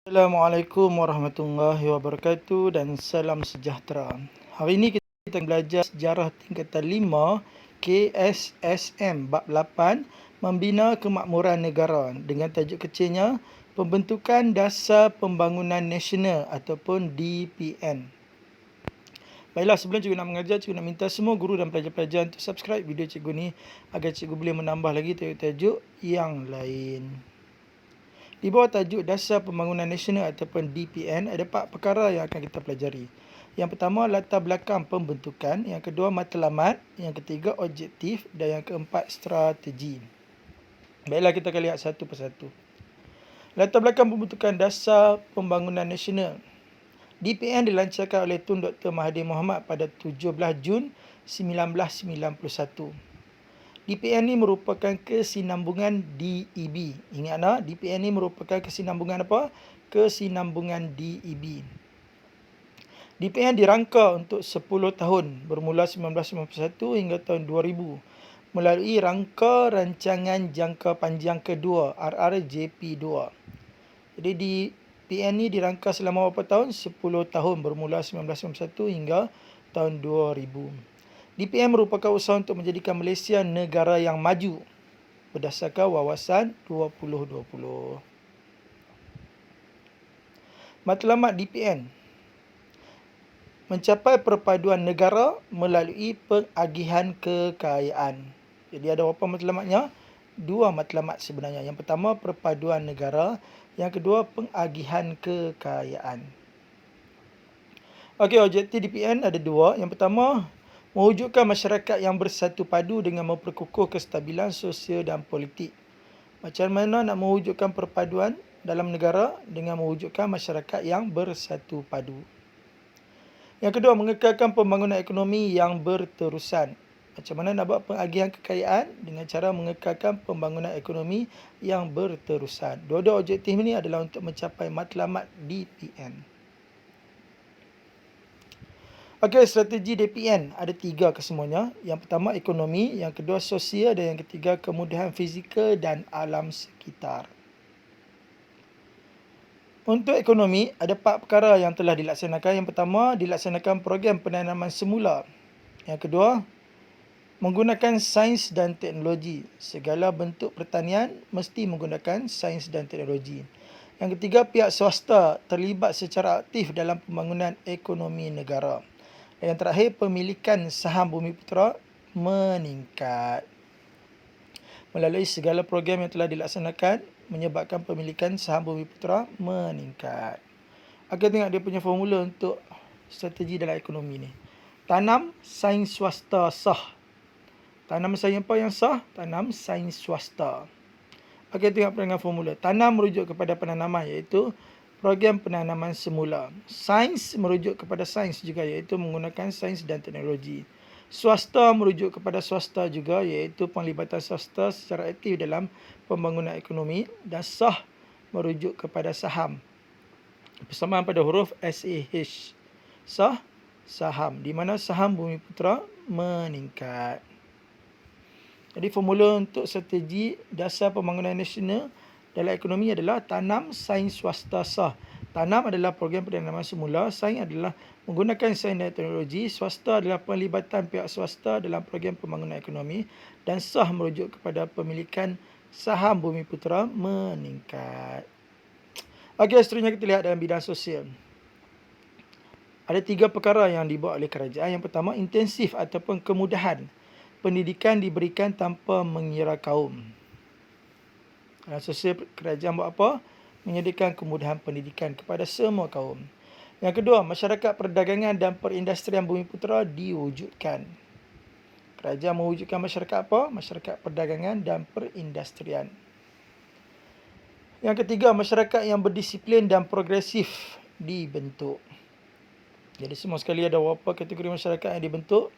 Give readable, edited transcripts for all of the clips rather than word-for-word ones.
Assalamualaikum warahmatullahi wabarakatuh dan salam sejahtera. Hari ini kita belajar sejarah tingkatan 5 KSSM bab 8 Membina Kemakmuran Negara dengan tajuk kecilnya Pembentukan Dasar Pembangunan Nasional ataupun DPN. Baiklah, sebelum cikgu nak mengajar, cikgu nak minta semua guru dan pelajar-pelajar untuk subscribe video cikgu ni agar cikgu boleh menambah lagi tajuk-tajuk yang lain. Di bawah tajuk Dasar Pembangunan Nasional ataupun DPN, ada 4 perkara yang akan kita pelajari. Yang pertama, latar belakang pembentukan. Yang kedua, matlamat. Yang ketiga, objektif. Dan yang keempat, strategi. Baiklah, kita akan lihat satu persatu. Latar belakang pembentukan Dasar Pembangunan Nasional. DPN dilancarkan oleh Tun Dr. Mahathir Mohamad pada 17 Jun 1991. DPN ini merupakan kesinambungan DEB. Ingatlah, DPN ini merupakan kesinambungan apa? Kesinambungan DEB. DPN dirangka untuk 10 tahun bermula 1991 hingga tahun 2000 melalui rangka rancangan jangka panjang kedua RRJP2. Jadi DPN ini dirangka selama berapa tahun? 10 tahun bermula 1991 hingga tahun 2000. DPN merupakan usaha untuk menjadikan Malaysia negara yang maju berdasarkan wawasan 2020. Matlamat DPN mencapai perpaduan negara melalui pengagihan kekayaan. Jadi ada berapa matlamatnya? 2 matlamat sebenarnya. Yang pertama, perpaduan negara. Yang kedua, pengagihan kekayaan. Okey, objektif DPN ada 2. Yang pertama, mewujudkan masyarakat yang bersatu padu dengan memperkukuh kestabilan sosial dan politik. Macam mana nak mewujudkan perpaduan dalam negara dengan mewujudkan masyarakat yang bersatu padu. Yang kedua, mengekalkan pembangunan ekonomi yang berterusan. Macam mana nak buat pengagihan kekayaan dengan cara mengekalkan pembangunan ekonomi yang berterusan. Dua-dua objektif ini adalah untuk mencapai matlamat DPN. Okey, strategi DPN ada 3 kesemuanya. Yang pertama ekonomi, yang kedua sosial dan yang ketiga kemudahan fizikal dan alam sekitar. Untuk ekonomi, ada 4 perkara yang telah dilaksanakan. Yang pertama, dilaksanakan program penanaman semula. Yang kedua, menggunakan sains dan teknologi. Segala bentuk pertanian mesti menggunakan sains dan teknologi. Yang ketiga, pihak swasta terlibat secara aktif dalam pembangunan ekonomi negara. Dan yang terakhir, pemilikan saham Bumiputera meningkat. Melalui segala program yang telah dilaksanakan, menyebabkan pemilikan saham Bumiputera meningkat. Okey, tengok dia punya formula untuk strategi dalam ekonomi ni. Tanam sains swasta sah. Tanam sains apa yang sah? Tanam sains swasta. Okey, tengok dengan formula. Tanam merujuk kepada penanaman iaitu program penanaman semula. Sains merujuk kepada sains juga iaitu menggunakan sains dan teknologi. Swasta merujuk kepada swasta juga iaitu penglibatan swasta secara aktif dalam pembangunan ekonomi. Dan sah merujuk kepada saham. Persamaan pada huruf SAH. Sah, saham. Di mana saham Bumiputera meningkat. Jadi formula untuk strategi dasar pembangunan nasional dalam ekonomi adalah tanam sains swasta sah. Tanam adalah program penanaman semula, sains adalah menggunakan sains dan teknologi, swasta adalah penglibatan pihak swasta dalam program pembangunan ekonomi dan sah merujuk kepada pemilikan saham Bumiputera meningkat. Okey, seterusnya kita lihat dalam bidang sosial. Ada 3 perkara yang dibuat oleh kerajaan. Yang pertama, intensif ataupun kemudahan pendidikan diberikan tanpa mengira kaum. Sosial kerajaan buat apa? Menyediakan kemudahan pendidikan kepada semua kaum. Yang kedua, masyarakat perdagangan dan perindustrian Bumiputera diwujudkan. Kerajaan mewujudkan masyarakat apa? Masyarakat perdagangan dan perindustrian. Yang ketiga, masyarakat yang berdisiplin dan progresif dibentuk. Jadi semua sekali ada berapa kategori masyarakat yang dibentuk?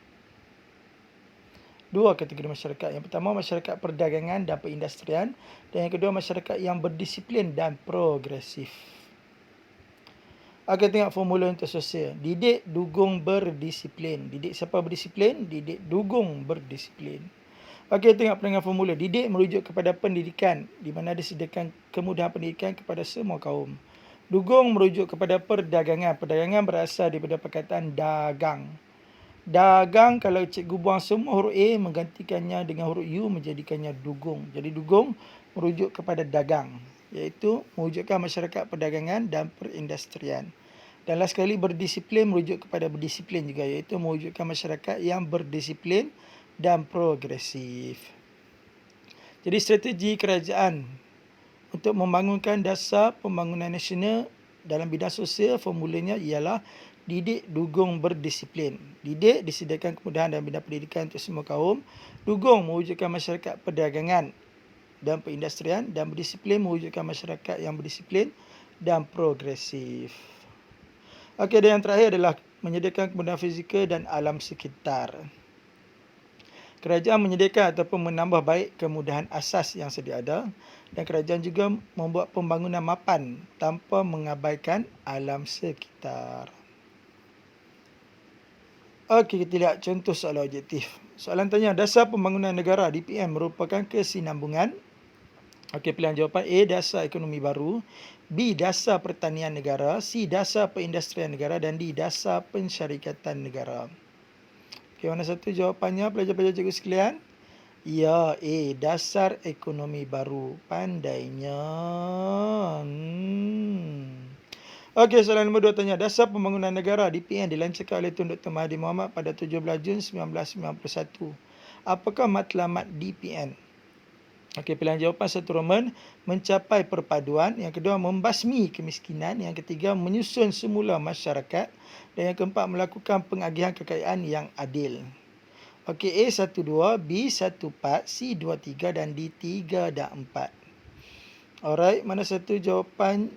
2 kategori masyarakat. Yang pertama, masyarakat perdagangan dan perindustrian. Dan yang kedua, masyarakat yang berdisiplin dan progresif. Okey, tengok formula untuk sosial. Didik, dukung, berdisiplin. Didik siapa berdisiplin? Didik, dukung, berdisiplin. Okey, tengok dengan formula. Didik merujuk kepada pendidikan, di mana disediakan kemudahan pendidikan kepada semua kaum. Dugong merujuk kepada perdagangan. Perdagangan berasal daripada perkataan dagang. Dagang, kalau cikgu buang semua huruf A, menggantikannya dengan huruf U, menjadikannya dugong. Jadi dugong merujuk kepada dagang, iaitu mewujudkan masyarakat perdagangan dan perindustrian. Dan last sekali, berdisiplin merujuk kepada berdisiplin juga, iaitu mewujudkan masyarakat yang berdisiplin dan progresif. Jadi strategi kerajaan untuk membangunkan dasar pembangunan nasional dalam bidang sosial, formulanya ialah didik, dugong, berdisiplin. Didik disediakan kemudahan dalam bidang pendidikan untuk semua kaum. Dugong mewujudkan masyarakat perdagangan dan perindustrian, dan berdisiplin mewujudkan masyarakat yang berdisiplin dan progresif. Okey, dan yang terakhir adalah menyediakan kemudahan fizikal dan alam sekitar. Kerajaan menyediakan ataupun menambah baik kemudahan asas yang sedia ada, dan kerajaan juga membuat pembangunan mapan tanpa mengabaikan alam sekitar. Okey, kita lihat contoh soalan objektif. Soalan tanya, dasar pembangunan negara DPN merupakan kesinambungan. Okey, pilihan jawapan A, dasar ekonomi baru, B, dasar pertanian negara, C, dasar perindustrian negara, dan D, dasar pensyarikatan negara. Okey, mana satu jawapannya pelajar-pelajar cikgu sekalian? Ya, A, dasar ekonomi baru. Pandainya. Okey, soalan nombor 2 tanya, dasar pembangunan negara DPN dilancarkan oleh Tun Dr. Mahathir Mohamad pada 17 Jun 1991. Apakah matlamat DPN? Okey, pilihan jawapan satu Roman, mencapai perpaduan. Yang kedua, membasmi kemiskinan. Yang ketiga, menyusun semula masyarakat. Dan yang keempat, melakukan pengagihan kekayaan yang adil. Okey, A 12, B 14, C 23 dan D 3 dan 4. Alright, mana satu jawapan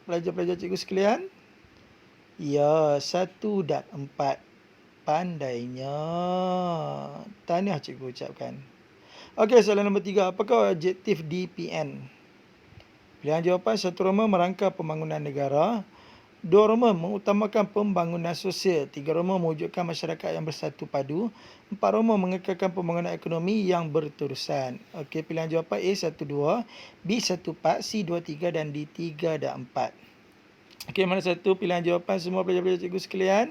pelajar-pelajar cikgu sekalian? Ya, 1 dan 4. Pandainya. Tahniah cikgu ucapkan. Okey, soalan nombor 3. Apakah objektif DPN? Pilihan jawapan satu Roma, merangka pembangunan negara. 2 Roma, mengutamakan pembangunan sosial. 3 Roma, mewujudkan masyarakat yang bersatu padu. 4 Roma, mengekalkan pembangunan ekonomi yang berterusan. Okey, pilihan jawapan A 12, B 14, C 23 dan D 3 dan 4. Okey, mana satu pilihan jawapan semua pelajar-pelajar cikgu sekalian?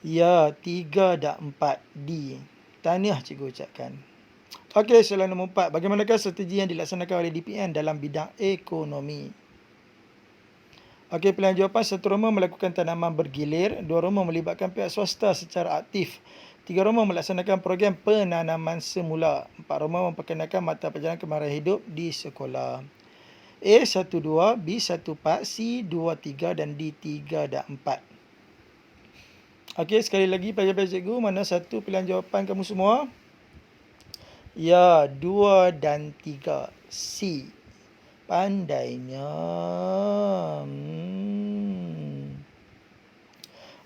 Ya, 3 dan 4, D. Tahniah cikgu ucapkan. Okey, soalan nombor 4. Bagaimanakah strategi yang dilaksanakan oleh DPN dalam bidang ekonomi? Okey, pilihan jawapan 1 Roma, melakukan tanaman bergilir. 2 Roma, melibatkan pihak swasta secara aktif. 3 Roma, melaksanakan program penanaman semula. 4 Roma, memperkenalkan mata pelajaran kemahiran hidup di sekolah. A 12, B 14, C 23 dan D 3 dan 4. Okey, sekali lagi pelajar-pelajar cikgu, mana satu pilihan jawapan kamu semua? Ya, 2 dan 3. C. Pandainya.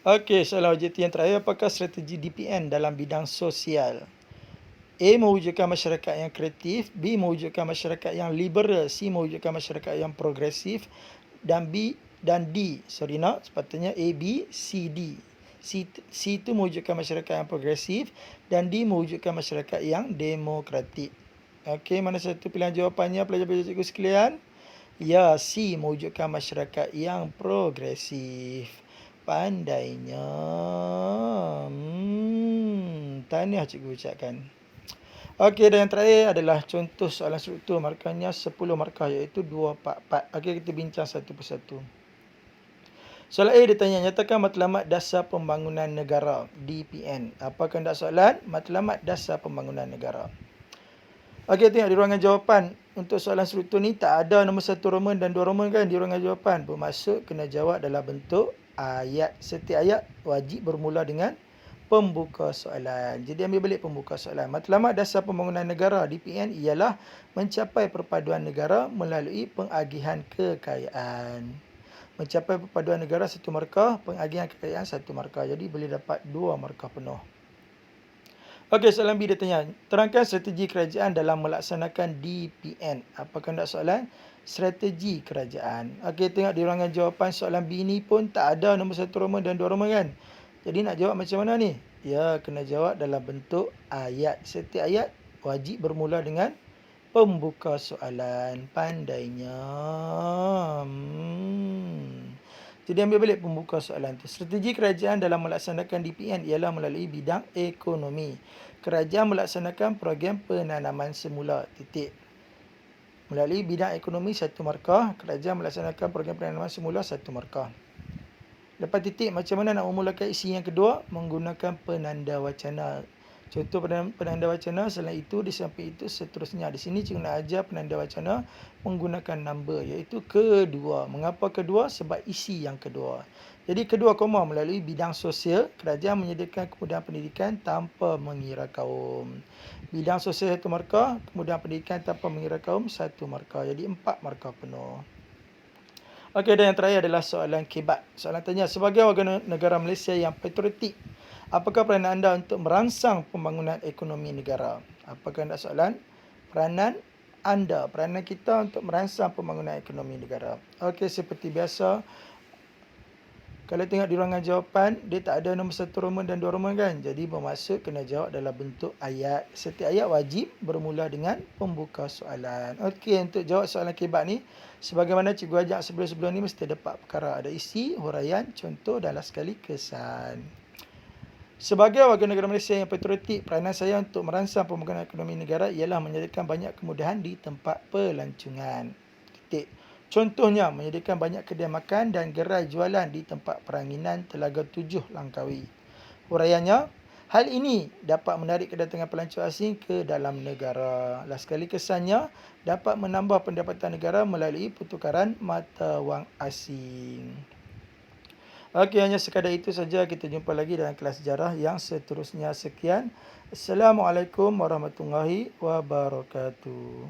Okey, soalan objektif yang terakhir. Apakah strategi DPN dalam bidang sosial? A, mewujudkan masyarakat yang kreatif. B, mewujudkan masyarakat yang liberal. C, mewujudkan masyarakat yang progresif. Dan sepatutnya A, B, C, D. C itu mewujudkan masyarakat yang progresif, dan D mewujudkan masyarakat yang demokratik. Okey, mana satu pilihan jawapannya pelajar-pelajar cikgu sekalian? Ya, C, mewujudkan masyarakat yang progresif. Pandainya. Tahniah cikgu ucapkan. Okey, dan yang terakhir adalah contoh soalan struktur, markahnya 10 markah, iaitu 2, 4, 4. Okey, kita bincang satu persatu. Soalan A ditanya, nyatakan matlamat dasar pembangunan negara DPN. Apa kehendak soalan? Matlamat dasar pembangunan negara. Okey, tengok di ruangan jawapan. Untuk soalan struktur ni tak ada nombor 1 Roman dan 2 Roman kan di ruangan jawapan. Bermaksud kena jawab dalam bentuk ayat. Setiap ayat wajib bermula dengan pembuka soalan. Jadi ambil balik pembuka soalan. Matlamat dasar pembangunan negara DPN ialah mencapai perpaduan negara melalui pengagihan kekayaan. Mencapai perpaduan negara 1 markah, pengagihan kekayaan 1 markah. Jadi boleh dapat 2 markah penuh. Okey, soalan B dia tanya, terangkan strategi kerajaan dalam melaksanakan DPN. Apa kehendak soalan? Strategi kerajaan. Okey, tengok di ruangan jawapan soalan B ni pun tak ada nombor 1 Roman dan 2 Roman kan? Jadi nak jawab macam mana ni? Ya, kena jawab dalam bentuk ayat. Setiap ayat wajib bermula dengan pembuka soalan. Pandainya. Jadi ambil balik pembuka soalan tu. Strategi kerajaan dalam melaksanakan DPN ialah melalui bidang ekonomi. Kerajaan melaksanakan program penanaman semula. Titik. Melalui bidang ekonomi 1 markah. Kerajaan melaksanakan program penanaman semula 1 markah. Lepas titik, macam mana nak memulakan isi yang kedua? Menggunakan penanda wacana. Contoh penanda wacana, selain itu, di samping itu, seterusnya. Di sini cikgu nak ajar penanda wacana menggunakan number, iaitu kedua. Mengapa kedua? Sebab isi yang kedua. Jadi kedua koma melalui bidang sosial, kerajaan menyediakan kemudahan pendidikan tanpa mengira kaum. Bidang sosial 1 markah, kemudahan pendidikan tanpa mengira kaum 1 markah. Jadi 4 markah penuh. Okey, dan yang terakhir adalah soalan kebat. Soalan tanya, sebagai warga negara Malaysia yang patriotik, apakah peranan anda untuk merangsang pembangunan ekonomi negara? Apakah anda soalan? Peranan anda, peranan kita untuk merangsang pembangunan ekonomi negara. Okey, seperti biasa, kalau tengok di ruangan jawapan, dia tak ada nombor 1 Roman dan 2 Roman kan? Jadi bermaksud kena jawab dalam bentuk ayat. Setiap ayat wajib bermula dengan pembuka soalan. Okey, untuk jawab soalan kebat ni, sebagaimana cikgu ajak sebelum-sebelum ni, mesti ada 4 perkara. Ada isi, huraian, contoh dan last sekali kesan. Sebagai warga negara Malaysia yang patriotik, peranan saya untuk merangsang pembangunan ekonomi negara ialah menyediakan banyak kemudahan di tempat pelancongan. Titik. Contohnya, menyediakan banyak kedai makan dan gerai jualan di tempat peranginan Telaga 7 Langkawi. Huraiannya, hal ini dapat menarik kedatangan pelancong asing ke dalam negara. Last sekali kesannya, dapat menambah pendapatan negara melalui pertukaran mata wang asing. Okey, hanya sekadar itu saja. Kita jumpa lagi dalam kelas sejarah yang seterusnya. Sekian. Assalamualaikum warahmatullahi wabarakatuh.